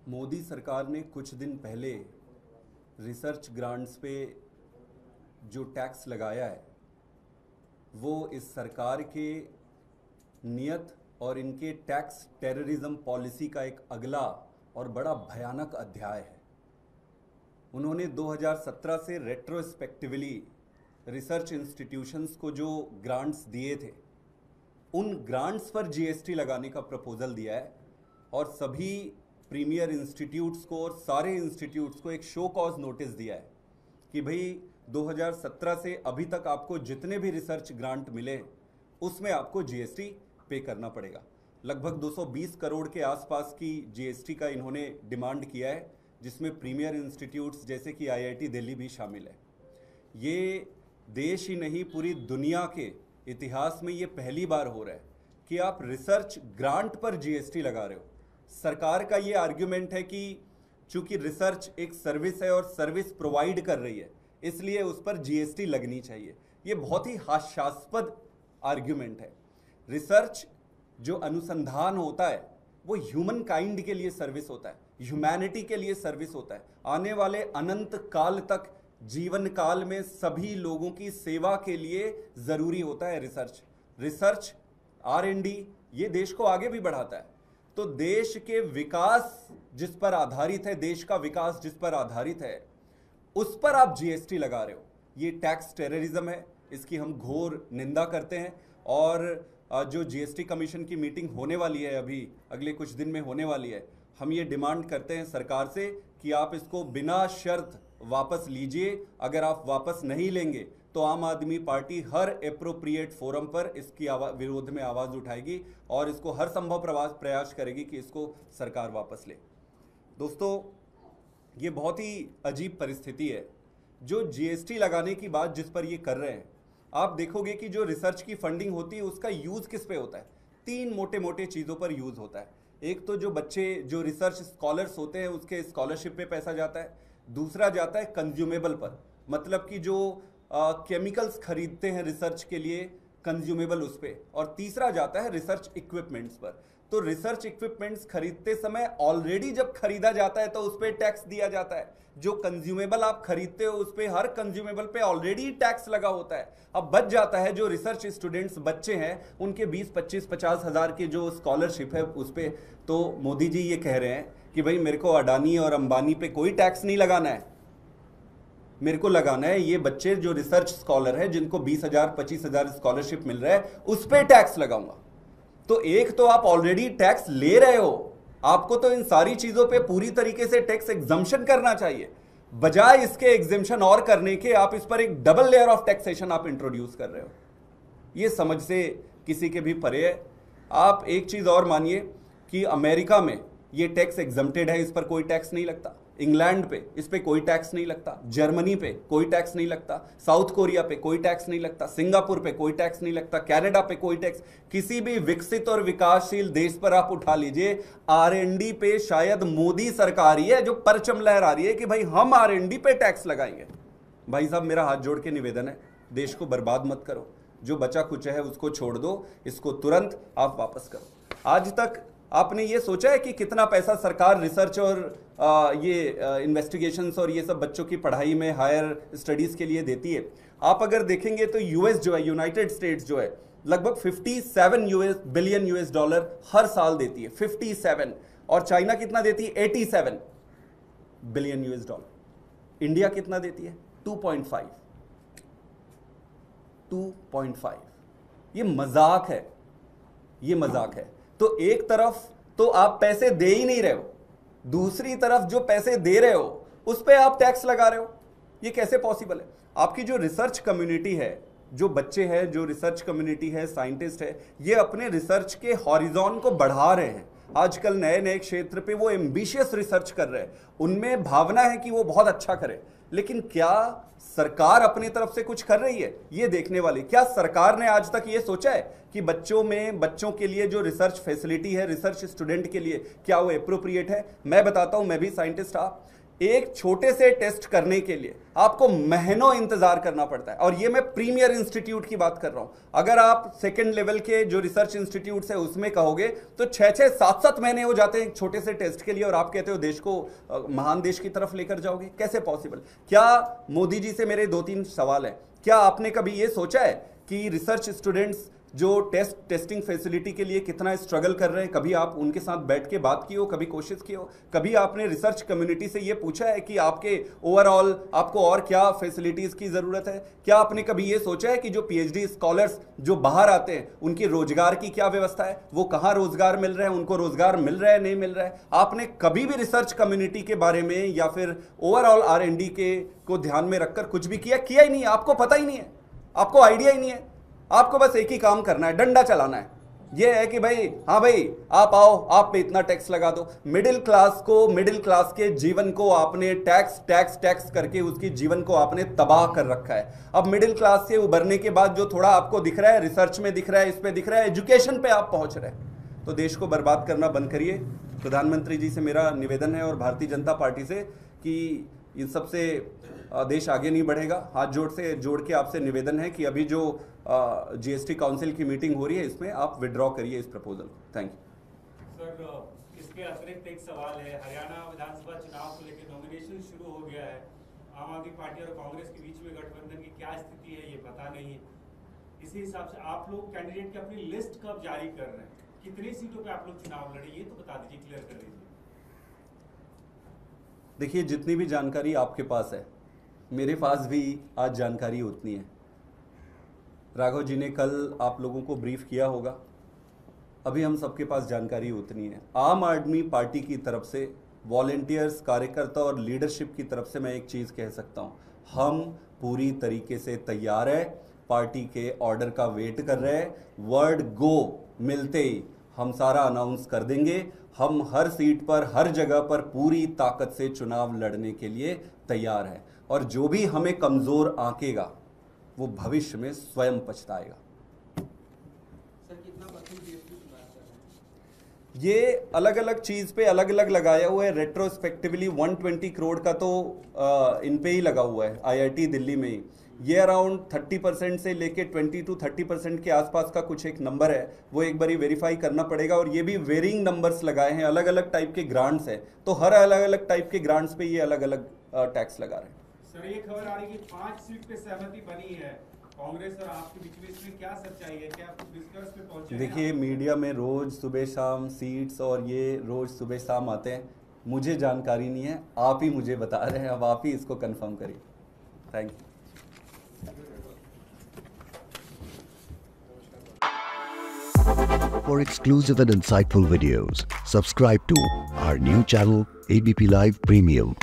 मोदी सरकार ने कुछ दिन पहले रिसर्च ग्रांट्स पे जो टैक्स लगाया है वो इस सरकार के नियत और इनके टैक्स टेररिज्म पॉलिसी का एक अगला और बड़ा भयानक अध्याय है। उन्होंने 2017 से रेट्रोस्पेक्टिवली रिसर्च इंस्टीट्यूशंस को जो ग्रांट्स दिए थे उन ग्रांट्स पर जीएसटी लगाने का प्रपोजल दिया है और सभी प्रीमियर इंस्टीट्यूट्स को और सारे इंस्टीट्यूट्स को एक शो कॉज नोटिस दिया है कि भाई 2017 से अभी तक आपको जितने भी रिसर्च ग्रांट मिले उसमें आपको जीएसटी पे करना पड़ेगा। लगभग 220 करोड़ के आसपास की जीएसटी का इन्होंने डिमांड किया है, जिसमें प्रीमियर इंस्टीट्यूट्स जैसे कि आईआईटी दिल्ली भी शामिल है। ये देश ही नहीं पूरी दुनिया के इतिहास में ये पहली बार हो रहा है कि आप रिसर्च ग्रांट पर जीएसटी लगा रहे हो। सरकार का ये आर्ग्यूमेंट है कि चूंकि रिसर्च एक सर्विस है और सर्विस प्रोवाइड कर रही है इसलिए उस पर जीएसटी लगनी चाहिए। ये बहुत ही हास्यास्पद आर्ग्यूमेंट है। रिसर्च जो अनुसंधान होता है वो ह्यूमन काइंड के लिए सर्विस होता है, ह्यूमैनिटी के लिए सर्विस होता है। आने वाले अनंत काल तक जीवन काल में सभी लोगों की सेवा के लिए जरूरी होता है रिसर्च R&D ये देश को आगे भी बढ़ाता है। तो देश के विकास जिस पर आधारित है, देश का विकास जिस पर आधारित है, उस पर आप जीएसटी लगा रहे हो। ये टैक्स टेररिज्म है, इसकी हम घोर निंदा करते हैं। और जो जीएसटी कमीशन की मीटिंग होने वाली है, अभी अगले कुछ दिन में होने वाली है, हम ये डिमांड करते हैं सरकार से कि आप इसको बिना शर्त वापस लीजिए। अगर आप वापस नहीं लेंगे तो आम आदमी पार्टी हर एप्रोप्रिएट फोरम पर इसकी विरोध में आवाज उठाएगी और इसको हर संभव प्रयास करेगी कि इसको सरकार वापस ले। दोस्तों, ये बहुत ही अजीब परिस्थिति है। जो जीएसटी लगाने की बात जिस पर ये कर रहे हैं, आप देखोगे कि जो रिसर्च की फंडिंग होती है उसका यूज किस पे होता है। 3 मोटे मोटे चीजों पर यूज होता है। एक तो जो बच्चे जो रिसर्च स्कॉलर्स होते हैं उसके स्कॉलरशिप पे पैसा जाता है। दूसरा जाता है कंज्यूमेबल पर, मतलब कि जो केमिकल्स खरीदते हैं रिसर्च के लिए, कंज्यूमेबल उस पे। और तीसरा जाता है रिसर्च इक्विपमेंट्स पर। तो रिसर्च इक्विपमेंट्स खरीदते समय ऑलरेडी जब खरीदा जाता है तो उस पर टैक्स दिया जाता है। जो कंज्यूमेबल आप खरीदते हो उस पर हर कंज्यूमेबल पे ऑलरेडी टैक्स लगा होता है। अब बच जाता है जो रिसर्च स्टूडेंट्स बच्चे हैं उनके 20-25-50 हज़ार के जो स्कॉलरशिप है उस पर। तो मोदी जी ये कह रहे हैं कि भाई मेरे को अडानी और अंबानी पे कोई टैक्स नहीं लगाना है, मेरे को लगाना है ये बच्चे जो रिसर्च स्कॉलर है जिनको 20,000-25,000 स्कॉलरशिप मिल रहा है उस पर टैक्स लगाऊंगा। तो एक तो आप ऑलरेडी टैक्स ले रहे हो, आपको तो इन सारी चीजों पे पूरी तरीके से टैक्स एग्जम्पशन करना चाहिए। बजाय इसके एग्जम्पशन और करने के आप इस पर एक डबल लेयर ऑफ टैक्सेशन आप इंट्रोड्यूस कर रहे हो। ये समझ से किसी के भी परे है। आप एक चीज और मानिए कि अमेरिका में ये टैक्स एग्जम्प्टेड है, इस पर कोई टैक्स नहीं लगता। इंग्लैंड पे इस पे कोई टैक्स नहीं लगता। जर्मनी पे कोई टैक्स नहीं लगता। साउथ कोरिया पे कोई टैक्स नहीं लगता। सिंगापुर पे कोई टैक्स नहीं लगता। कनाडा पे कोई टैक्स। किसी भी विकसित और विकासशील देश पर आप उठा लीजिए, R&D पे शायद मोदी सरकार ही है जो परचम लहरा रही है कि भाई हम R&D पे टैक्स लगाएंगे। भाई साहब, मेरा हाथ जोड़ के निवेदन है, देश को बर्बाद मत करो। जो बचा कुछ है उसको छोड़ दो, इसको तुरंत आप वापस करो। आज तक आपने ये सोचा है कि कितना पैसा सरकार रिसर्च और ये इन्वेस्टिगेशंस और ये सब बच्चों की पढ़ाई में हायर स्टडीज के लिए देती है? आप अगर देखेंगे तो यूएस जो है, यूनाइटेड स्टेट्स जो है, लगभग 57 बिलियन US डॉलर हर साल देती है। 57। और चाइना कितना देती है? 87 बिलियन US डॉलर। इंडिया कितना देती है? 2.5। ये मजाक है, ये मजाक है। तो एक तरफ तो आप पैसे दे ही नहीं रहे हो, दूसरी तरफ जो पैसे दे रहे हो उस पे आप टैक्स लगा रहे हो। ये कैसे पॉसिबल है? आपकी जो रिसर्च कम्युनिटी है, जो बच्चे हैं, जो रिसर्च कम्युनिटी है, साइंटिस्ट है, ये अपने रिसर्च के हॉरिजॉन को बढ़ा रहे हैं। आजकल नए नए क्षेत्र पे वो एम्बिशियस रिसर्च कर रहे हैं, उनमें भावना है कि वो बहुत अच्छा करे। लेकिन क्या सरकार अपनी तरफ से कुछ कर रही है ये देखने वाली? क्या सरकार ने आज तक ये सोचा है कि बच्चों के लिए जो रिसर्च फैसिलिटी है, रिसर्च स्टूडेंट के लिए, क्या वो एप्रोप्रिएट है? मैं बताता हूं, मैं भी साइंटिस्ट था। एक छोटे से टेस्ट करने के लिए आपको महीनों इंतजार करना पड़ता है। और ये मैं प्रीमियर इंस्टीट्यूट की बात कर रहा हूं। अगर आप सेकंड लेवल के जो रिसर्च इंस्टीट्यूट है उसमें कहोगे तो 6-6, 7-7 महीने हो जाते हैं एक छोटे से टेस्ट के लिए, और आप कहते हो देश को महान देश की तरफ लेकर जाओगे। कैसे पॉसिबल? क्या मोदी जी से मेरे 2-3 सवाल है, क्या आपने कभी ये सोचा है कि रिसर्च स्टूडेंट्स जो टेस्टिंग फैसिलिटी के लिए कितना स्ट्रगल कर रहे हैं, कभी आप उनके साथ बैठ के बात की हो, कभी कोशिश की हो? कभी आपने रिसर्च कम्युनिटी से ये पूछा है कि आपके ओवरऑल आपको और क्या फैसिलिटीज की जरूरत है? क्या आपने कभी ये सोचा है कि जो पीएचडी स्कॉलर्स जो बाहर आते हैं उनकी रोजगार की क्या व्यवस्था है, वो कहाँ रोजगार मिल रहा है, उनको रोजगार मिल रहा है नहीं मिल रहा है? आपने कभी भी रिसर्च कम्युनिटी के बारे में या फिर ओवरऑल R&D के को ध्यान में रखकर कुछ भी किया ही नहीं है? आपको पता ही नहीं है, आपको आइडिया ही नहीं है। आपको बस एक ही काम करना है, डंडा चलाना है। यह है कि भाई हाँ भाई आप आओ, आप पे इतना टैक्स लगा दो। मिडिल क्लास के जीवन को आपने टैक्स करके उसकी जीवन को आपने तबाह कर रखा है। अब मिडिल क्लास से उभरने के बाद जो थोड़ा आपको दिख रहा है, रिसर्च में दिख रहा है, इस पे दिख रहा है, एजुकेशन पे आप पहुंच रहे हैं। तो देश को बर्बाद करना बंद करिए। प्रधानमंत्री जी से मेरा निवेदन है और भारतीय जनता पार्टी से कि इन सबसे देश आगे नहीं बढ़ेगा। हाथ जोड़ के आपसे निवेदन है कि अभी जो जीएसटी काउंसिल की मीटिंग हो रही है इसमें आप विड्रॉ करिए इस प्रपोजल। Thank you sir. इसके अतिरिक्त एक सवाल है, हरियाणा विधानसभा चुनाव को लेकर नॉमिनेशन शुरू हो गया है। आम आदमी पार्टी और कांग्रेस के बीच में गठबंधन की क्या स्थिति है ये पता नहीं। इसी हिसाब से आप लोग कैंडिडेट की अपनी लिस्ट कब जारी कर रहे हैं? कितनी सीटों पे आप लोग चुनाव लड़े ये तो बता दीजिए, क्लियर कर दीजिए। देखिए, जितनी भी जानकारी आपके पास है मेरे पास भी आज जानकारी उतनी है। राघव जी ने कल आप लोगों को ब्रीफ किया होगा, अभी हम सबके पास जानकारी उतनी है। आम आदमी पार्टी की तरफ से, वॉलेंटियर्स, कार्यकर्ता और लीडरशिप की तरफ से मैं एक चीज़ कह सकता हूँ, हम पूरी तरीके से तैयार है, पार्टी के ऑर्डर का वेट कर रहे हैं। वर्ड गो मिलते ही हम सारा अनाउंस कर देंगे। हम हर सीट पर, हर जगह पर पूरी ताकत से चुनाव लड़ने के लिए तैयार है, और जो भी हमें कमजोर आंकेगा वो भविष्य में स्वयं पछताएगा। सर, कितना परसेंट जीएसटी लगाया है? ये अलग अलग चीज पे अलग अलग लगाया हुआ है। रेट्रोस्पेक्टिवली 120 करोड़ का तो इन पे ही लगा हुआ है IIT दिल्ली में ही। ये अराउंड 30% से लेके 20 to 30% के आसपास का कुछ एक नंबर है, वो एक बारी वेरीफाई करना पड़ेगा। और ये भी वेरिंग नंबर्स लगाए हैं, अलग अलग टाइप के ग्रांट्स हैं, तो हर अलग अलग टाइप के ग्रांट्स पे ये अलग अलग टैक्स लगा रहे हैं। सर, ये खबर आ रही है कि 5 सीट पे सहमति बनी है कांग्रेस और आपके बीच में, इसमें क्या सच्चाई है? क्या आप डिस्कस पे पहुंचे? देखिए, मीडिया में रोज सुबह शाम सीट्स और ये रोज सुबह शाम आते हैं, मुझे जानकारी नहीं है, आप ही मुझे बता रहे हैं, अब आप ही इसको कंफर्म करिए। Thank you. For exclusive and insightful videos, subscribe to our new channel ABP Live Premium.